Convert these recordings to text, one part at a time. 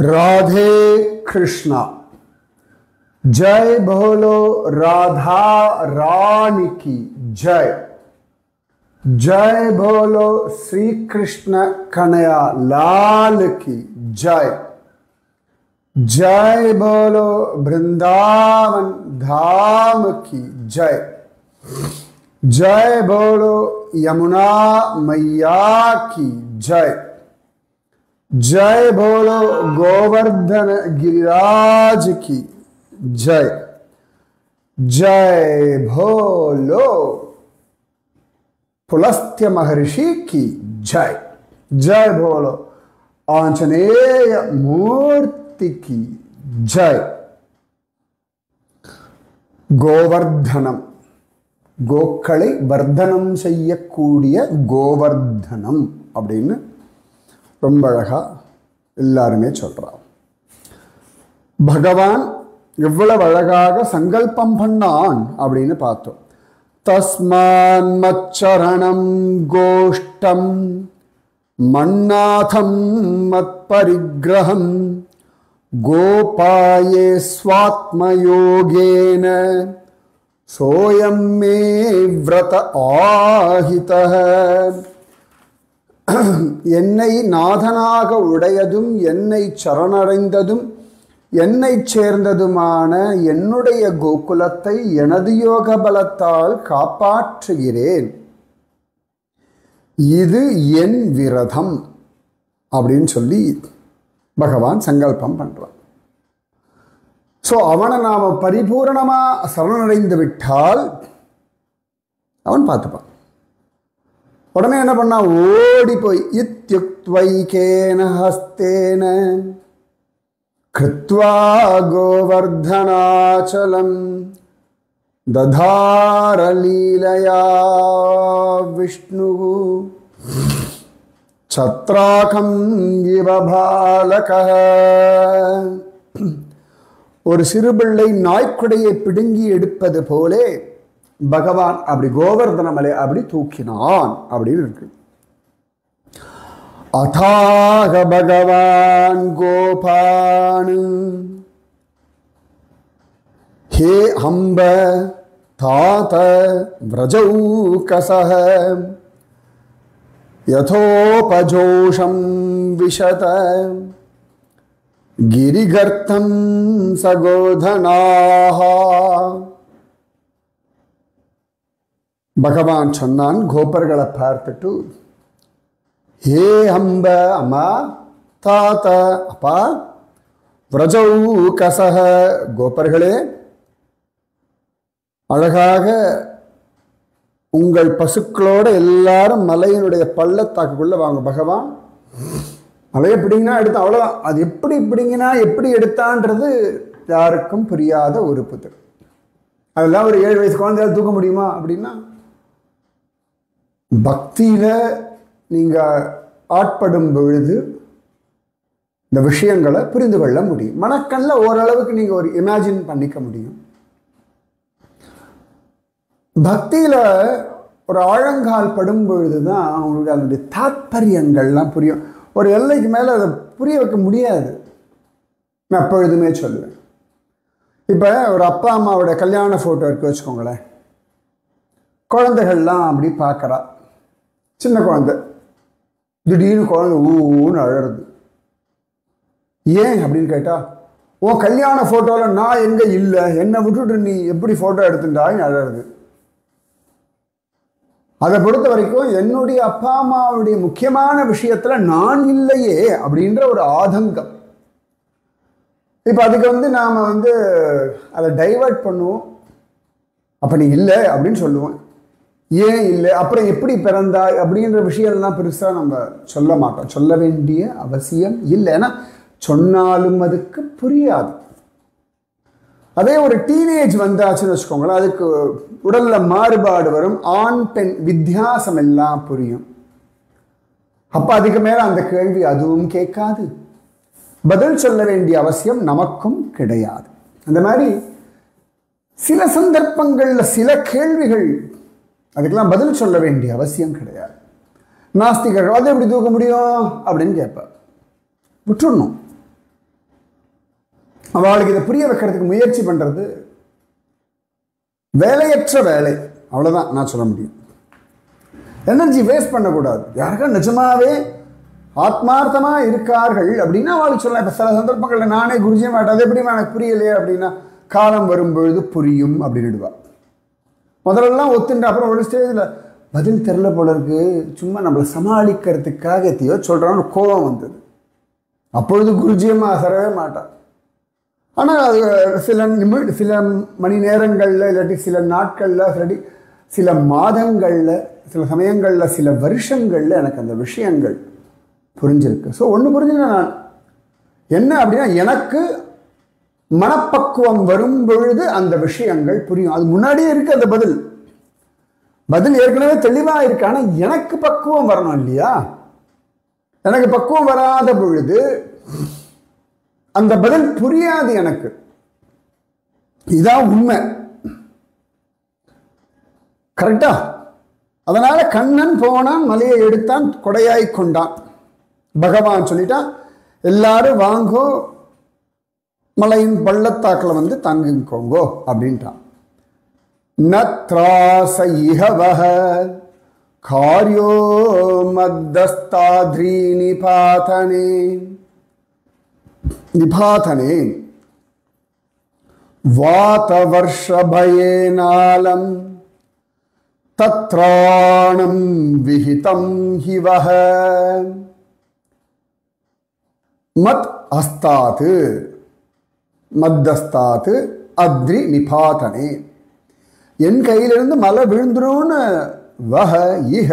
राधे कृष्णा। जय बोलो राधा रानी की जय। जय बोलो श्री कृष्ण कन्हैया लाल की जय। जय बोलो वृंदावन धाम की जय। जय बोलो यमुना मैया की जय। जय बोलो गोवर्धन गिरिराज की जय। जय बोलो पुलस्त्य महर्षि की जय। जय बोलो आंजनेय मूर्ति की जय। गोवर्धनम கோக்களை வர்தனம் செய்யக்கூடிய கோவர்தனம் அப்படின்னு ரொம்ப அழகா எல்லாருமே சொல்றாங்க. பகவான் எவ்வளவு அழகாக சங்கல்பம் பண்ணான் அப்படின்னு பார்த்தோம். தஸ்மான் மச்சரணம் கோஷ்டம் மன்னாதம் மத்பரிக்ரஹம் கோபாயே ஸ்வாத்மயோகேன சோயம் மே விரத ஆஹிதஹ. என்னை நாதனாக உடையதும் என்னை சரணடைந்ததும் என்னை சேர்ந்ததுமான என்னுடைய கோகுலத்தை எனது யோக பலத்தால் காப்பாற்றுகிறேன். இது என் விரதம் அப்படின்னு சொல்லி பகவான் சங்கல்பம் பண்றான். ஸோ அவனை நாம பரிபூரணமா சரணடைந்து விட்டால் அவன் பார்த்துப்பான். உடனே என்ன பண்ணா, ஓடி போய் இத்யுக்த்வைகேன ஹஸ்தேன கிருத்வா கோவர்தனாச்சலம் ததார லீலயா விஷ்ணு சத்ராகம் இவ பாலகः. ஒரு சிறுபிள்ளை நாய்க்குடையை பிடுங்கி எடுப்பது போலே பகவான் அப்படி கோவர்தன மலை அப்படி தூக்கினான் அப்படின்னு இருக்கு. அதாக பகவான் கோபான் ஹே அம்ப தாத விரஜௌகசஹ யதோபஜோஷம் விஷத கிரிகர்த்தம் சகோதனாஹ. பகவான் சொன்னான் கோபர்களை பார்த்துட்டு, ஹே அம்ப அம்மா, தாத்த அப்பா, விரஜௌகசஹ கோபர்களே, அழகாக உங்கள் பசுக்களோட எல்லாரும் மலையினுடைய பள்ளத்தாக்குக்குள்ள வாங்க. பகவான் மலையை பிடிங்கினா எடுத்து அவ்வளோதான். அது எப்படி பிடிங்கினா எப்படி எடுத்தான்றது யாருக்கும் புரியாத ஒரு புத்தர். அதெல்லாம் ஒரு 7 வயசு குழந்தையால் தூக்க முடியுமா அப்படின்னா, பக்தியில நீங்க ஆட்படும் பொழுது இந்த விஷயங்களை புரிந்து கொள்ள முடியும். மனக்கண்ல ஓரளவுக்கு நீங்க ஒரு இமேஜின் பண்ணிக்க முடியும். பக்தியில ஒரு ஆழங்கால் படும் பொழுதுதான் அவங்களுக்கு அதனுடைய தாத்பரியங்கள்லாம் புரியும். ஒரு எல்லைக்கு மேலே அதை புரிய வைக்க முடியாது. நான் எப்பொழுதுமே சொல்லுவேன். இப்போ ஒரு அப்பா அம்மாவோட கல்யாண ஃபோட்டோ இருக்கு வச்சுக்கோங்களேன். குழந்தைகள்லாம் அப்படி பார்க்குறா. சின்ன குழந்தை திடீர்னு குழந்தை ஊன்னு அழறது. ஏன் அப்படின்னு கேட்டால், உன் கல்யாண ஃபோட்டோவில் நான் எங்கே இல்லை, என்னை விட்டுட்டு நீ எப்படி ஃபோட்டோ எடுத்துட்டான்னு அழறது. அதை பொறுத்த வரைக்கும் என்னுடைய அப்பா அம்மாவுடைய முக்கியமான விஷயத்துல நான் இல்லையே அப்படின்ற ஒரு ஆதங்கம். இப்போ அதுக்கு நாம அதை டைவர்ட் பண்ணுவோம். அப்ப நீ இல்லை அப்படின்னு சொல்லுவோம். ஏன் இல்லை, அப்புறம் எப்படி பிறந்தாய் அப்படின்ற விஷயம்லாம் பெருசா நம்ம சொல்ல மாட்டோம். சொல்ல வேண்டிய அவசியம் இல்லை. ஏன்னா சொன்னாலும் அதுக்கு புரியாது. அதே ஒரு டீனேஜ் வந்தாச்சுன்னு வச்சுக்கோங்களேன், அதுக்கு உடல்ல மாறுபாடு வரும். ஆண் பெண் வித்தியாசம் எல்லாம் புரியும். அப்ப அதுக்கு மேல அந்த கேள்வி அதுவும் கேட்காது. பதில் சொல்ல வேண்டிய அவசியம் நமக்கும் கிடையாது. அந்த மாதிரி சில சந்தர்ப்பங்கள்ல சில கேள்விகள் அதுக்கெல்லாம் பதில் சொல்ல வேண்டிய அவசியம் கிடையாது. நாஸ்திகர்கள் அதை எப்படி தூக்க முடியும் அப்படின்னு கேட்பார். விட்டுடணும். அவளுக்கு இதை புரிய வைக்கிறதுக்கு முயற்சி பண்றது வேலையற்ற வேலை. அவ்வளவுதான் நான் சொல்ல முடியும். எனர்ஜி வேஸ்ட் பண்ணக்கூடாது. யாருக்கா நிஜமாவே ஆத்மார்த்தமா இருக்கார்கள் அப்படின்னா அவளுக்கு சொல்லலாம். இப்ப சில சந்தர்ப்பங்கள்ல நானே குருஜியை மாட்டேன், அது எப்படி எனக்கு புரியலையே அப்படின்னா, காலம் வரும்பொழுது புரியும் அப்படின்னுடுவா. முதல்லலாம் ஒத்துண்டு அப்புறம் ஒரு ஸ்டேஜில் பதில் தெரில போல இருக்கு, சும்மா நம்மளை சமாளிக்கிறதுக்காக எத்தையோ சொல்கிறான்னு கோபம் வந்தது. அப்பொழுது குருஜியமாக அசரவே மாட்டான். ஆனால் அது சில மணி நேரங்களில் இல்லாட்டி சில நாட்களில் இல்லாட்டி சில மாதங்களில் சில சமயங்களில் சில வருஷங்களில் எனக்கு அந்த விஷயங்கள் புரிஞ்சிருக்கு. ஸோ ஒன்று புரிஞ்சுக்கிறேன் நான் என்ன அப்படின்னா, எனக்கு மனப்பக்குவம் வரும் பொழுது அந்த விஷயங்கள் புரியும். அது முன்னாடியே இருக்கு அந்த பதில் ஏற்கனவே தெளிவாக இருக்கு. ஆனால் எனக்கு பக்குவம் வரணும் இல்லையா? எனக்கு பக்குவம் வராத பொழுது அந்த பதில் புரியாது எனக்கு. இதான் உண்மை. கரெக்டா? அதனால கண்ணன் போனான், மலையை எடுத்தான், கொடையாய் கொண்டான். பகவான் சொல்லிட்டான், எல்லாரும் வாங்கோ, மலையின் பள்ளத்தாக்கில் வந்து தங்கிக்கோங்கோ அப்படின்ட்டான். நத்ராச இஹவஹ காரியோ மத்தஸ்தாத்ரி நிபாதனே வாதவர்ஷபயேனாலம் தத்ராணம் விஹிதம் ஹிவஹ மத் அஸ்தாத் மத்தஸ்தாத் அத்ரி நிபாதனே. என் கையிலிருந்து மலை விழுந்துரும்னு வஹ இஹ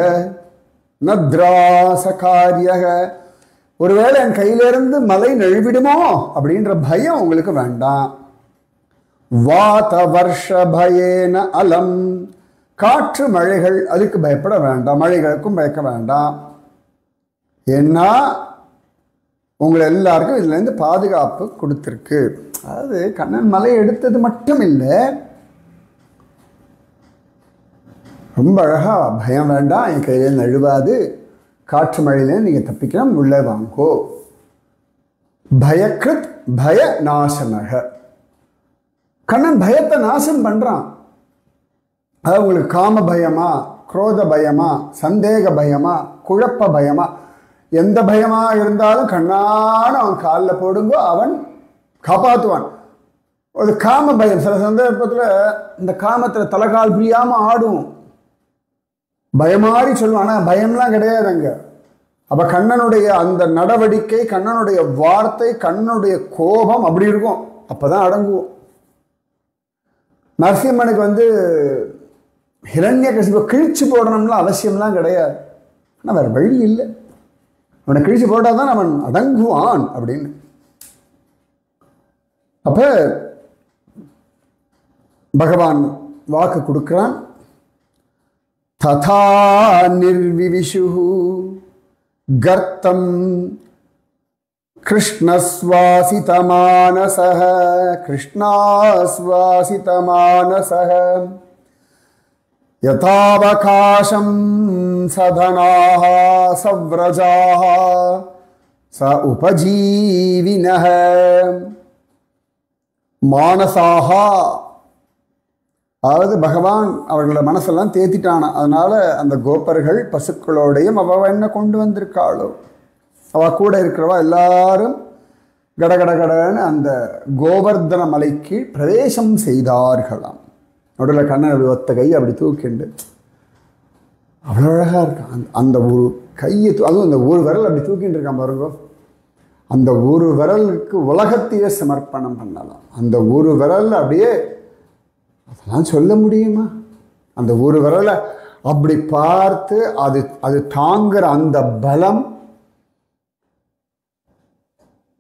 நத்ராச காரியக, ஒருவேளை என் கையிலிருந்து மலை நழுவிடுமோ அப்படின்ற பயம் உங்களுக்கு வேண்டாம். வாத வருஷ பயேன அலம், காற்று மழைகள் அதுக்கு பயப்பட வேண்டாம், மழைகளுக்கும் பயக்க வேண்டாம். ஏன்னா உங்களை எல்லாருக்கும் இதுலேருந்து பாதுகாப்பு கொடுத்துருக்கு. அதாவது கண்ணன் மலை எடுத்தது மட்டும் இல்லை, ரொம்ப அழகா பயம் வேண்டாம், என் கையில நழுவாது, காற்று மழையில நீங்க தப்பிக்கலாம், உள்ளே வாங்கோ. பயக்ருத் பய நாசனக, கண்ணன் பயத்தை நாசம் பண்றான். அதாவது உங்களுக்கு காம பயமா, குரோத பயமா, சந்தேக பயமா, குழப்ப பயமா, எந்த பயமா இருந்தாலும் கண்ணான அவன் காலில் போடுங்கோ, அவன் காப்பாற்றுவான். ஒரு காம பயம் சில சந்தர்ப்பத்தில் இந்த காமத்தில் தலைகால் புரியாம ஆடும், பயமாறி சொல்லுவான். ஆனால் பயம்லாம் கிடையாது அங்க. அப்ப கண்ணனுடைய அந்த நடவடிக்கை, கண்ணனுடைய வார்த்தை, கண்ணனுடைய கோபம் அப்படி இருக்கும். அப்பதான் அடங்குவோம். நரசிம்மனுக்கு வந்து ஹிரண்யகசிபை கிழிச்சு போடணும்லாம் அவசியம்லாம் கிடையாது. ஆனால் வேற வழி இல்லை, அவனை கிழிச்சு போட்டாதான் அவன் அடங்குவான் அப்படின்னு. அப்ப பகவான் வாக்கு கொடுக்கிறான். ததா நிர்விவிஷு கர்த்தம் கிருஷ்ணஸ்வாசிதமானசஹ கிருஷ்ணாஸ்வாசிதமானசஹ யதாவகாசம் சதனாஹ சவ்ரஜாஹ ச உபஜீவினஹ மானசாஹ. அதாவது பகவான் அவர்களோட மனசெல்லாம் தேத்திட்டானா. அதனால அந்த கோபர்கள் பசுக்களோடையும் அவ என்ன கொண்டு வந்திருக்காளோ, அவ கூட இருக்கிறவா எல்லாரும் கடகடகடன்னு அந்த கோவர்தன மலைக்கு பிரவேசம் செய்தார்களாம். நடுவில் கண்ணன் ஒத்த கை அப்படி தூக்கிண்டு அவ்வளோ அழகா இருக்கான். அந்த ஒரு கையை அதுவும் அந்த ஒரு விரல் அப்படி தூக்கிட்டு இருக்கான் பாருங்க. அந்த ஒரு விரலுக்கு உலகத்தையே சமர்ப்பணம் பண்ணலாம். அந்த ஒரு விரல் அப்படியே அதெல்லாம் சொல்ல முடியுமா? அந்த ஒரு விரலை அப்படி பார்த்து அது அது தாங்குற அந்த பலம்,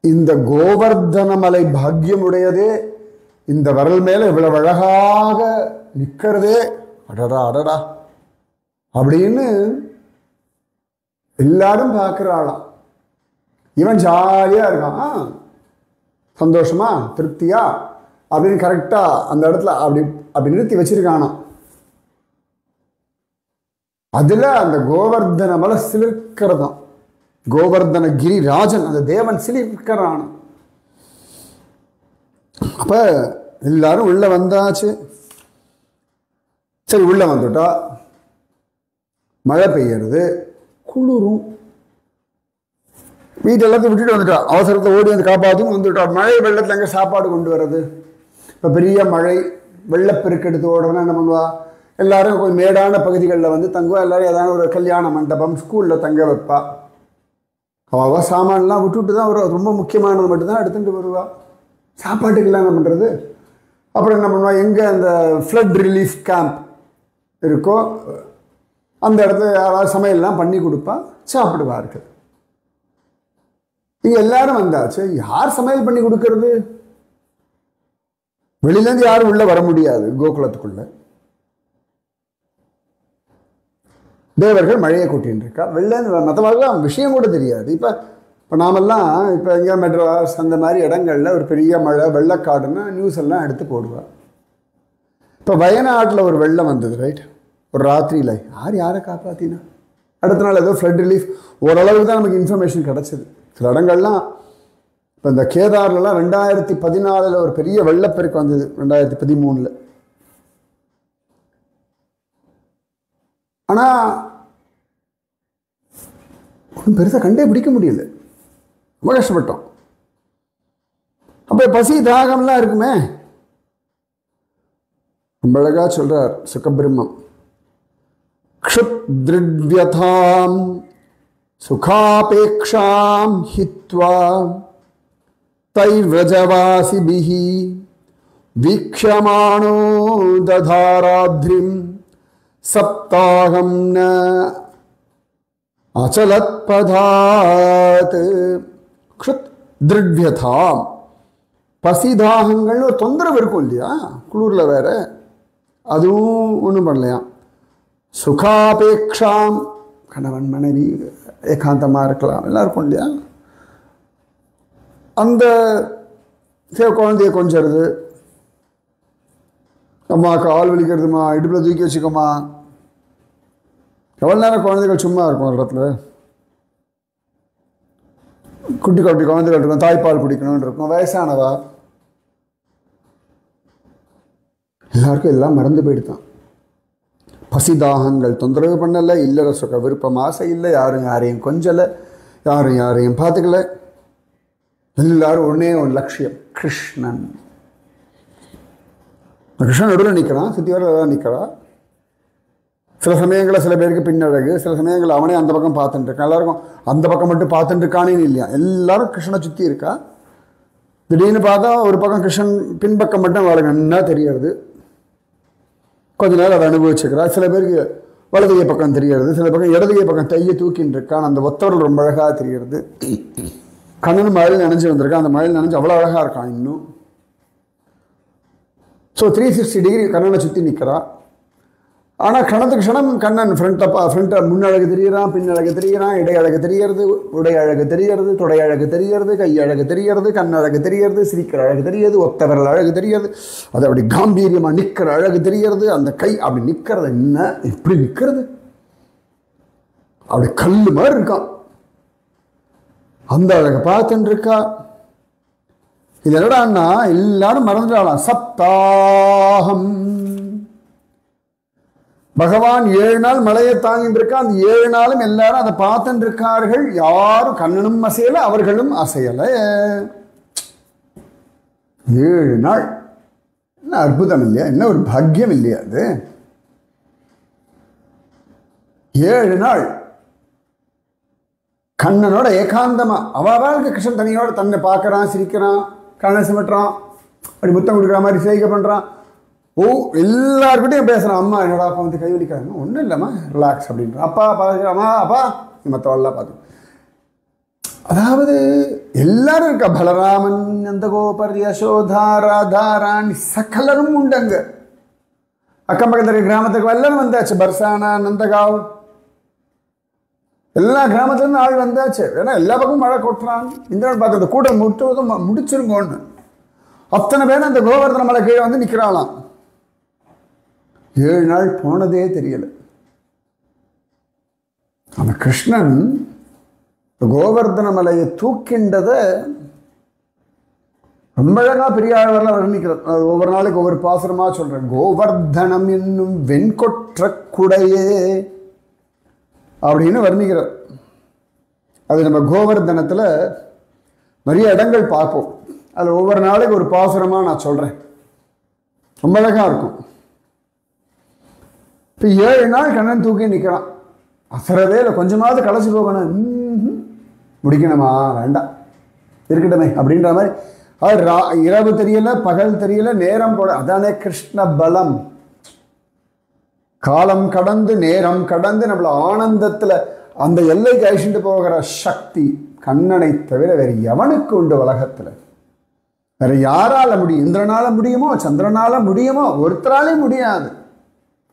இந்த கோவர்தன மலை பாக்கியமுடையதே இந்த விரல் மேல இவ்வளவு அழகாக நிற்கிறதே, அடடா அடடா அப்படின்னு எல்லாரும் பார்க்கிறாளாம். இவன் ஜாலியா இருக்கான், சந்தோஷமா திருப்தியா அப்படின்னு கரெக்டா அந்த இடத்துல அப்படி அப்படி நிறுத்தி வச்சிருக்கானா. அதுல அந்த கோவர்தன மலை சிலிர்க்கிறதாம். கோவர்தன கிரிராஜன் அந்த தேவன் சிலிர்க்கிறான். அப்போ எல்லாரும் உள்ளே வந்தாச்சு. சரி, உள்ளே வந்துட்டா மழை பெய்யறது, குளிரும். வீட்டு எல்லாத்தையும் விட்டுட்டு வந்துட்டா, அவசரத்தை ஓடி வந்து காப்பாற்றும் வந்துட்டா. மழை வெள்ளத்தில் எங்கே சாப்பாடு கொண்டு வர்றது? இப்போ பெரிய மழை வெள்ளப்பெருக்கு எடுத்து ஓடுறதுனா என்ன பண்ணுவா? எல்லாரும் கொஞ்சம் மேடான பகுதிகளில் வந்து தங்குவா. எல்லாரும் ஏதாவது ஒரு கல்யாண மண்டபம், ஸ்கூலில் தங்க வைப்பா. அவள் சாமான்லாம் விட்டுவிட்டு தான் வருவா. ரொம்ப முக்கியமானது மட்டும்தான் எடுத்துகிட்டு வருவா. சாப்பாட்டுக்கெல்லாம் என்ன பண்ணுறது? அப்புறம் என்ன பண்ணுவா? எங்கே அந்த ஃப்ளட் ரிலீஃப் கேம்ப் இருக்கோ அந்த இடத்துல யாராவது சமையல்லாம் பண்ணி கொடுப்பா, சாப்பிடுவார்கள். இங்கே எல்லாரும் வந்தாச்சு, யார் சமையல் பண்ணி கொடுக்கறது? வெளியிலேருந்து யாரும் உள்ளே வர முடியாது கோகுலத்துக்குள்ள. தேவர்கள் மழையை கூட்டின்னு இருக்கா. வெளிலேருந்து மற்றவர்களாம் விஷயம் கூட தெரியாது. இப்போ நாமெல்லாம் இப்போ எங்கேயா மெட்ராஸ் அந்த மாதிரி இடங்களில் ஒரு பெரிய மழை வெள்ளக்காடுன்னா நியூஸ் எல்லாம் எடுத்து போடுவாள். இப்போ வயநாட்டில் ஒரு வெள்ளம் வந்தது, ரைட்? ஒரு ராத்திரியில் யாரை காப்பாற்றினா? அடுத்த நாள் ஏதோ ஃப்ளட் ரிலீஃப் ஓரளவுக்கு தான் நமக்கு இன்ஃபர்மேஷன் கிடச்சிது. சில இடங்கள்லாம் இப்போ இந்த கேதார்லாம் 2014 ஒரு பெரிய வெள்ளப்பெருக்கு வந்தது, 2013. ஆனால் ஒன்றும் பெருசாக கண்டே பிடிக்க முடியல, ரொம்ப கஷ்டப்பட்டோம். அப்போ பசி தாகம்லாம் இருக்குமே. ரொம்ப அழகா சொல்றார் சுகபிரம்மம். க்ஷுத்ரிவ்யதாம் சுகாபேக்ஷாம் ஹித்வா தைவ்ரஜவாசிபிஹி வீக்ஷமாணோ ததாராத்ரிம் சப்தாகம் ந அச்சலத் பதாத். க்ஷுத்ரிவ்யதாம், பசிதாகங்கள்னு ஒரு தொந்தரவு இருக்கும் இல்லையா, குளூரில் வேற, அதுவும் ஒன்றும் பண்ணலையா. சுகாபேக்ஷாம், கணவன் மனைவி ஏகாந்தமாக இருக்கலாம், எல்லாம் இருக்கும் இல்லையா. அந்த குழந்தைய கொஞ்சறது, அம்மா கால் வலிக்கிறதுமா, இடுப்பில் தூக்கி வச்சுக்கோமா. எவ்வளோ நேரம் குழந்தைகள் சும்மா இருக்கும் ஒரு இடத்துல? குட்டி குட்டி குழந்தைகள் இருக்கும், தாய்ப்பால் குடிக்கணும்னு இருக்கும். வயசானவா, எல்லாருக்கும் எல்லாம் மறந்து போயிடுதான். பசிதாகங்கள் தொந்தரவு பண்ணலை, இல்லற சுக விருப்பம் ஆசை இல்லை, யாரும் யாரையும் கொஞ்சலை, யாரும் யாரையும் பார்த்துக்கல. எல்லாரும் ஒன்றே ஒரு லட்சியம், கிருஷ்ணன். கிருஷ்ணன் நடுவில் நிற்கிறான், சுற்றி வர நிற்கிறான். சில சமயங்களில் சில பேருக்கு பின்னழகு, சில சமயங்களில் அவனே அந்த பக்கம் பார்த்துட்டு இருக்கான். எல்லாருக்கும் அந்த பக்கம் மட்டும் பார்த்துட்டு இருக்கானேன்னு இல்லையா, எல்லாரும் கிருஷ்ணனை சுற்றி இருக்கா. திடீர்னு பார்த்தா ஒரு பக்கம் கிருஷ்ணன் பின்பக்கம் மட்டும் அவளுக்கு நன்னா தெரியறது. கொஞ்ச நேரம் அதை அனுபவிச்சுக்கிறா. சில பேருக்கு வலதுகை பக்கம் தெரியறது, சில பக்கம் இடதுகை பக்கம் தையை தூக்கின்னு இருக்கான். அந்த ஒத்தவர்கள் ரொம்ப அழகாக தெரிகிறது. கண்ணன் மழையில் நினைஞ்சு வந்திருக்கான், அந்த மழையில் நினைஞ்சு அவ்வளோ அழகாக இருக்கான் இன்னும். ஸோ 360 டிகிரி கண்ணனை சுற்றி நிற்கிறான். ஆனால் கணத்துக்கு க்ஷணம் கண்ணன் ஃப்ரண்ட்டை முன்னழகு தெரிகிறான், பின்னழகு தெரிகிறான், இடையழகு தெரிகிறது, உடை அழகு தெரிகிறது, தொடை அழகு தெரிகிறது, கை அழகு தெரிகிறது, கண்ணழகு தெரிகிறது, சிரிக்கிற அழகு தெரியுது, ஒத்தவர்கள் அழகு தெரிகிறது, அது அப்படி காம்பீரியமாக நிற்கிற அழகு தெரிகிறது. அந்த கை அப்படி நிற்கிறது, என்ன எப்படி நிற்கிறது, அப்படி கல் மாதிரி இருக்கான். அந்த அழகை பார்த்துட்டு இருக்கா. இது என்னடான்னா எல்லாரும் மறந்துடாலாம். சப்தாகம், பகவான் 7 நாள் மலையை தாங்கிட்டு இருக்கா. அந்த 7 நாளும் எல்லாரும் அதை பார்த்துட்டு இருக்கார்கள். யாரும் கண்ணனும் அசையலை, அவர்களும் அசையலை. 7 நாள் என்ன அற்புதம் இல்லையா, என்ன ஒரு பாக்கியம் இல்லையா அது. 7 நாள் கண்ணனோட ஏகாந்தமா. அவளுக்கு கிருஷ்ணன் தனியோட தன்னை பார்க்கறான், சிரிக்கிறான், கண்ணை சிமிட்டுறான், அப்படி முத்தம் கொடுக்குற மாதிரி சேகை பண்றான். எல்லாருக்கிட்டையும் பேசுகிறான். அம்மா என்னடா அப்பா வந்து கை வலிக்கிறாங்க, ஒன்றும் இல்லைம்மா ரிலாக்ஸ் அப்படின்ற. அப்பா பார்க்குறாம்மா, அப்பா மற்றவெல்லாம் பார்த்து. அதாவது எல்லாரும் இருக்கா. பலராமன், நந்தகோபர், யசோதா, ராதாராணி சகலரும் உண்டங்க. அக்கம் பக்கத்தில் கிராமத்துக்கு எல்லாரும் வந்தாச்சு. பர்சானா, நந்தகாவ், எல்லா கிராமத்துலேருந்து ஆள் வந்தாச்சு. ஏன்னா எல்லா பக்கமும் மழை கொட்டுறாங்க. இந்திரன் பார்த்து அந்த கூட்டம் முற்றுவதும் முடிச்சிருங்கோன்னு அத்தனை பேரும் அந்த கோவர்தன மலை கீழே வந்து நிற்கிறாளாம். 7 நாள் போனதே தெரியல. அந்த கிருஷ்ணன் கோவர்தன மலையை தூக்கின்றத ரொம்ப அழகா பெரியாழ்வார்ல வர்ணிக்கிறது. அது ஒவ்வொரு நாளைக்கு ஒவ்வொரு பாசுரமா சொல்றேன். கோவர்தனம் என்னும் வெண்கொற்ற குடையே அப்படின்னு வர்ணிக்கிறார். அது நம்ம கோவர்தனத்துல நிறைய இடங்கள் பார்ப்போம். அது ஒவ்வொரு நாளைக்கு ஒரு பாசுரமா நான் சொல்றேன். ரொம்ப அழகா இருக்கும். இப்போ 7 நாள் கண்ணன் தூக்கி நிற்கிறான். அசரவே இல்லை, கொஞ்சமாவது களைச்சி போகணும். முடிக்கணுமா, வேண்டாம் இருக்கட்டுமே அப்படின்ற மாதிரி. அது இரவு தெரியல, பகல் தெரியல, நேரம் போட. அதானே கிருஷ்ண பலம். காலம் கடந்து நேரம் கடந்து நம்மள ஆனந்தத்துல அந்த எல்லைக்கு அழிச்சுட்டு போகிற சக்தி கண்ணனை தவிர வேற எவனுக்கு உண்டு உலகத்துல? வேற யாரால முடியும்? இந்திரனால முடியுமோ, சந்திரனால முடியுமோ? ஒருத்தராலே முடியாது.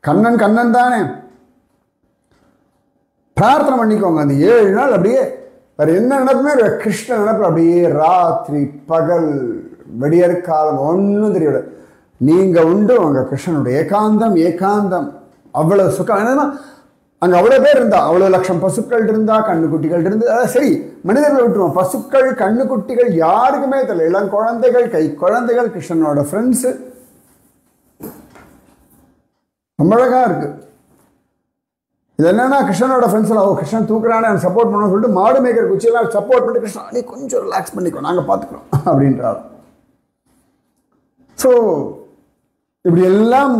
கண்ணன் கண்ணன் தானே. பிரார்த்தனை பண்ணிக்கோங்க. அந்த 7 நாள் அப்படியே வேற என்ன நினைப்புமே கிருஷ்ண நினைப்பு. அப்படியே ராத்திரி பகல் வெடியற் காலம் ஒன்றும் தெரியல. நீங்க உண்டு உங்க கிருஷ்ணனுடைய ஏகாந்தம். ஏகாந்தம் அவ்வளவு சுகம். என்னன்னா அங்க அவ்வளவு பேர் இருந்தா, அவ்வளவு லட்சம் பசுக்கள் இருந்தா, கண்ணுக்குட்டிகள் இருந்து. சரி, மனிதர்களை விட்டுருவோம். பசுக்கள், கண்ணுக்குட்டிகள் யாருக்குமே தெரியல. இளம் குழந்தைகள், கை குழந்தைகள், கிருஷ்ணனோட ஃப்ரெண்ட்ஸு. ரொம்ப அழகா இருக்கு. இது என்னன்னா கிருஷ்ணனோட ஃப்ரெண்ட்ஸ் எல்லாம், ஓ கிருஷ்ணன் தூக்குறானே சப்போர்ட் பண்ணணும்னு சொல்லிட்டு மாடு மேய்க்கிற குச்சியெல்லாம் சப்போர்ட் பண்ணி, கிருஷ்ணா நீ கொஞ்சம் ரிலாக்ஸ் பண்ணிக்கோ, நாங்கள் பார்த்துக்கிறோம் அப்படின்றாரு. ஸோ இப்படி எல்லாம்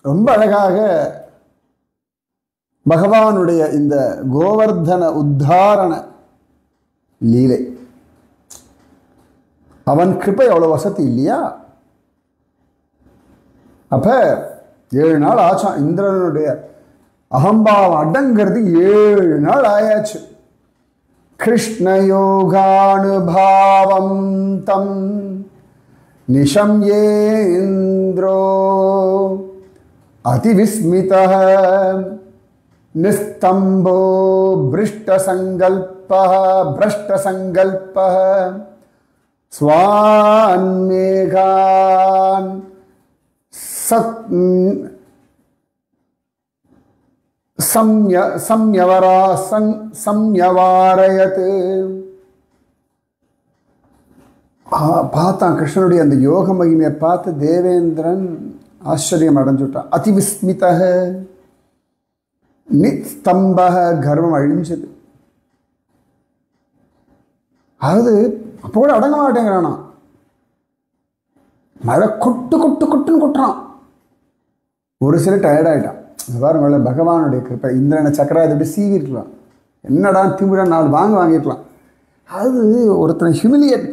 ரொம்ப அழகாக பகவானுடைய இந்த கோவர்தன உத்தாரண லீலை. அவன் கிருபை அவ்வளவு வசதி இல்லையா? அப்ப 7 நாள் ஆச்சான். இந்திரனுடைய அகம்பாவம் அடங்கிறது 7 நாள் ஆயாச்சு. கிருஷ்ண யோகானுபாவம் தம் நிஷம்யேந்திரோ அதிவிஸ்மிதः நிஸ்தம்போ பிரஷ்டசங்கல்பः ஸ்வான்மேகான் சம்யவாரயத். பார்த்தான் கிருஷ்ணனுடைய அந்த யோக மகிமையை பார்த்து தேவேந்திரன் ஆச்சரியம் அடைஞ்சுட்டான். அதிவிஸ்மிதः நிஸ்தம்பः கர்வம் அழிஞ்சது. அதாவது அப்போ கூட அடங்க மாட்டேங்கிறானா. மழை கொட்டு கொட்டு கொட்டுன்னு கொட்டுறான். ஒரு சில டயர்டாயிட்டான். பாருங்கள பகவானுடைய கிருப்பை. இந்திரனை சக்கராதிபதி சீவிருக்கலாம். என்னடா திமுறா 4 வாங்கிக்கலாம். அது ஒருத்தனை ஹியூமிலியேட்,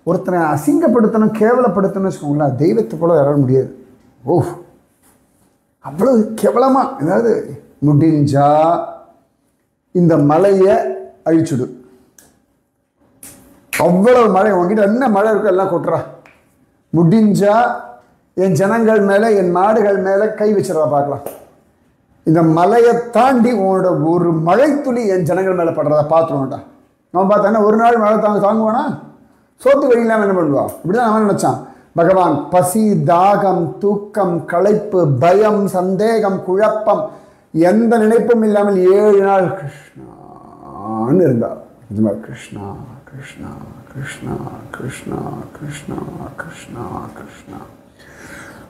ஒருத்தனை அசிங்கப்படுத்தணும், கேவலப்படுத்தணும்னு வச்சுக்கோங்களேன். தெய்வத்தை போல வர முடியாது. ஓ அவ்வளவு கேவலமா. அதாவது முடிஞ்சா இந்த மலையை அழிச்சுடு. அவ்வளவு மழை உங்ககிட்ட என்ன மழை இருக்கு எல்லாம் கொட்டுறா. முடிஞ்சா என் ஜனங்கள் மேல, என் மாடுகள் மேல கை வச்சிடறா பார்க்கலாம். இந்த மலையை தாண்டி உன்னோட ஒரு மழை துளி என் ஜனங்கள் மேல படுறதா பார்த்துருவோம்டா. நம்ம பார்த்தா ஒரு நாள் மழை தாங்குவானா? சோத்து வழி இல்லாமல் என்ன பண்ணுவா? இப்படிதான் அவன் நினைச்சான். பகவான் பசி, தாகம், தூக்கம், களைப்பு, பயம், சந்தேகம், குழப்பம் எந்த நினைப்பும் இல்லாமல் 7 நாள் கிருஷ்ணான்னு இருந்தார். கிருஷ்ணா கிருஷ்ணா கிருஷ்ணா கிருஷ்ணா கிருஷ்ணா கிருஷ்ணா கிருஷ்ணா.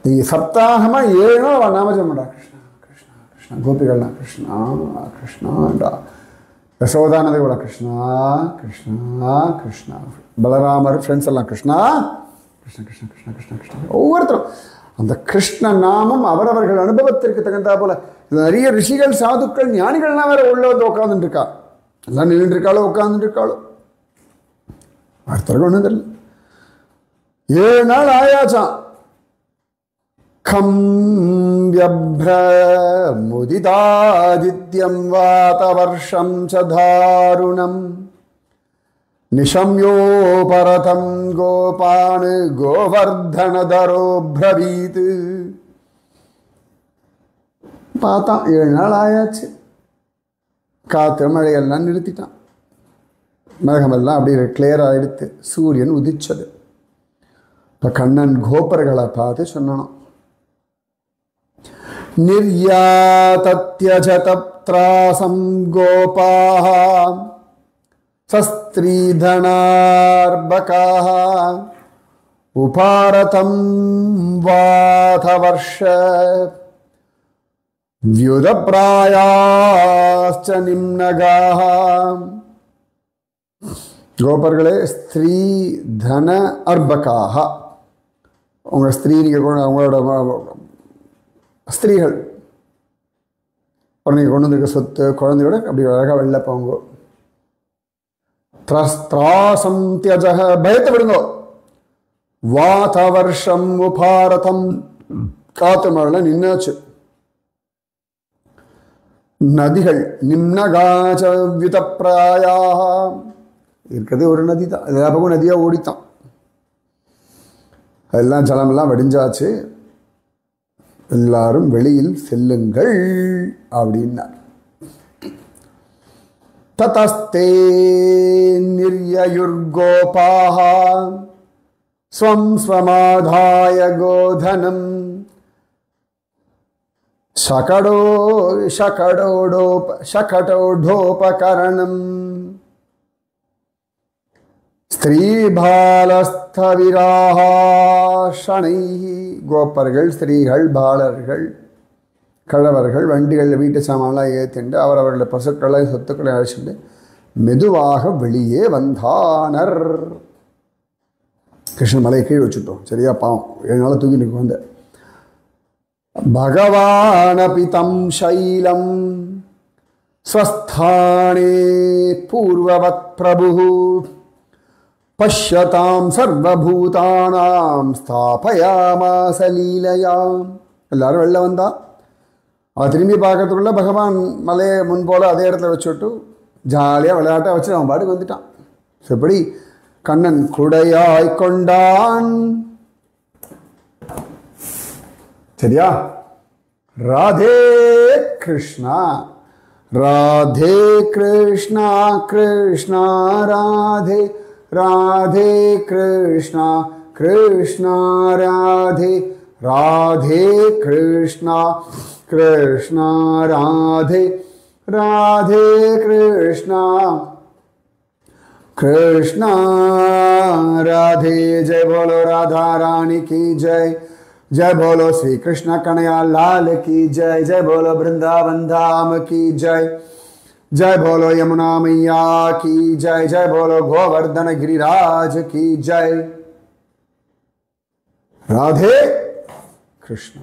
நீ சப்தாகமா 7 நாள் அவன் நாமஜம் பண்ணா. கிருஷ்ணா கிருஷ்ணா கிருஷ்ணா. கோபிகள்லாம் கிருஷ்ணா கிருஷ்ணாண்டா. யசோதானதை கூட கிருஷ்ணா கிருஷ்ணா கிருஷ்ணா. பலராமர் ஃப்ரெண்ட்ஸ் எல்லாம் கிருஷ்ணா கிருஷ்ணா கிருஷ்ணா கிருஷ்ணா கிருஷ்ணா கிருஷ்ணா. ஒவ்வொருத்தரும் அந்த கிருஷ்ண நாமம் அவரவர்கள் அனுபவத்திற்கு தகுந்தா போல. நிறைய ரிஷிகள், சாதுக்கள், ஞானிகள்லாம் வேற உள்ள வந்து உட்காந்துட்டு இருக்கா. எல்லாம் நின்று இருக்காளோ உட்காந்துட்டு இருக்காளோ ஒருத்தருக்கு ஒன்றும் தெரியல. 7 நாள் ஆயாச்சான். கம் வியப்ர முதிதாதித்யம் வாதவர்ஷம் சதாருணம் நிஷம்யோபரதம் கோபான் கோவர்தனதரோ பிரவீத். பார்த்தான் 7 நாள் ஆயாச்சு. காற்று மழையெல்லாம் நிறுத்திட்டான். மேகமெல்லாம் அப்படியே கிளியராக எடுத்து சூரியன் உதிச்சது. இப்போ கண்ணன் கோபர்களை பார்த்து சொன்னான். நிர்யாதத்யஜதத்ராசம் கோபாஹ சஸ்திரீதனார்பகாஹ உபாரதம் வாதவர்ஷ வியுதப்ராயாஸ்ச நிம்னகாஹ. கோபர்களே, ஸ்திரீ தன அர்பகாக. உங்கள் ஸ்திரீ, நீங்கள் உங்களோட ஸ்திரீகள் நீங்கள் கொண்டு வந்திருக்க சொத்து குழந்தையோட அப்படி அழகாக வெளில போங்க. திராசம் தியஜக, பயத்தை விடுங்கோ. வாத வருஷம் உபாரதம், காத்து மழை நின்னாச்சு. நதிகள் நிம்னகாச்ச விதப்ராயாக, இருக்கிறதே ஒரு நதி தான், எல்லா பக்கம் நதியாக ஓடித்தான். அதெல்லாம் ஜலமெல்லாம் வடிஞ்சாச்சு. எல்லாரும் வெளியில் செல்லுங்கள் அப்படின்னார். ததஸ்தே நிர்யயுர்கோபாஹ ஸ்வம் ஸ்வமாதாய கோதனம் शकटोढोपकरणम् ஸ்திரீபாலஸ்தவிராஹாஷணைஹ. கோப்பர்கள், ஸ்திரீகள், பாலர்கள், கழவர்கள் வண்டிகளில் வீட்டு சாமான்லாம் ஏற்றிண்டு அவரவர்களுடைய பசுக்களை சொத்துக்களை அழைச்சிட்டு மெதுவாக வெளியே வந்தானர். கிருஷ்ணன் மலையை கீழ் வச்சுட்டோம், சரியா? பாவம் 7 நாள் தூக்கி நிற்கு வந்த பகவானபி தம் சைலம் ஸ்வஸ்தானே பூர்வவத் பிரபு பஷ்யதாம் சர்வபூதானாம் ஸ்தாபயாமாஸ லீலயாம். எல்லாரும் வெளில வந்தா அவன் திரும்பி பார்க்கறதுக்குள்ள பகவான் மலையை முன் போல அதே இடத்துல வச்சுட்டு ஜாலியாக விளையாட்டாக வச்சு அவன் பாட்டுக்கு வந்துட்டான். எப்படி கண்ணன் குடையாய் கொண்டான். சரியா? ராதே கிருஷ்ணா, ராதே கிருஷ்ணா, கிருஷ்ணா ராதே, ராதே கிருஷ்ணா, கிருஷ்ணா ராதே, ராதே கிருஷ்ணா, கிருஷ்ணா ராதே, ராதே கிருஷ்ணா, கிருஷ்ணா ராதே. ஜெய் போலோ ராதா ராணி की जय, जय बोलो श्री कृष्ण कन्हैया लाल की जय, जय बोलो वृंदावन धाम की जय, जय बोलो यमुना मैया की जय, जय बोलो गोवर्धन गिरिराज की जय. राधे कृष्ण.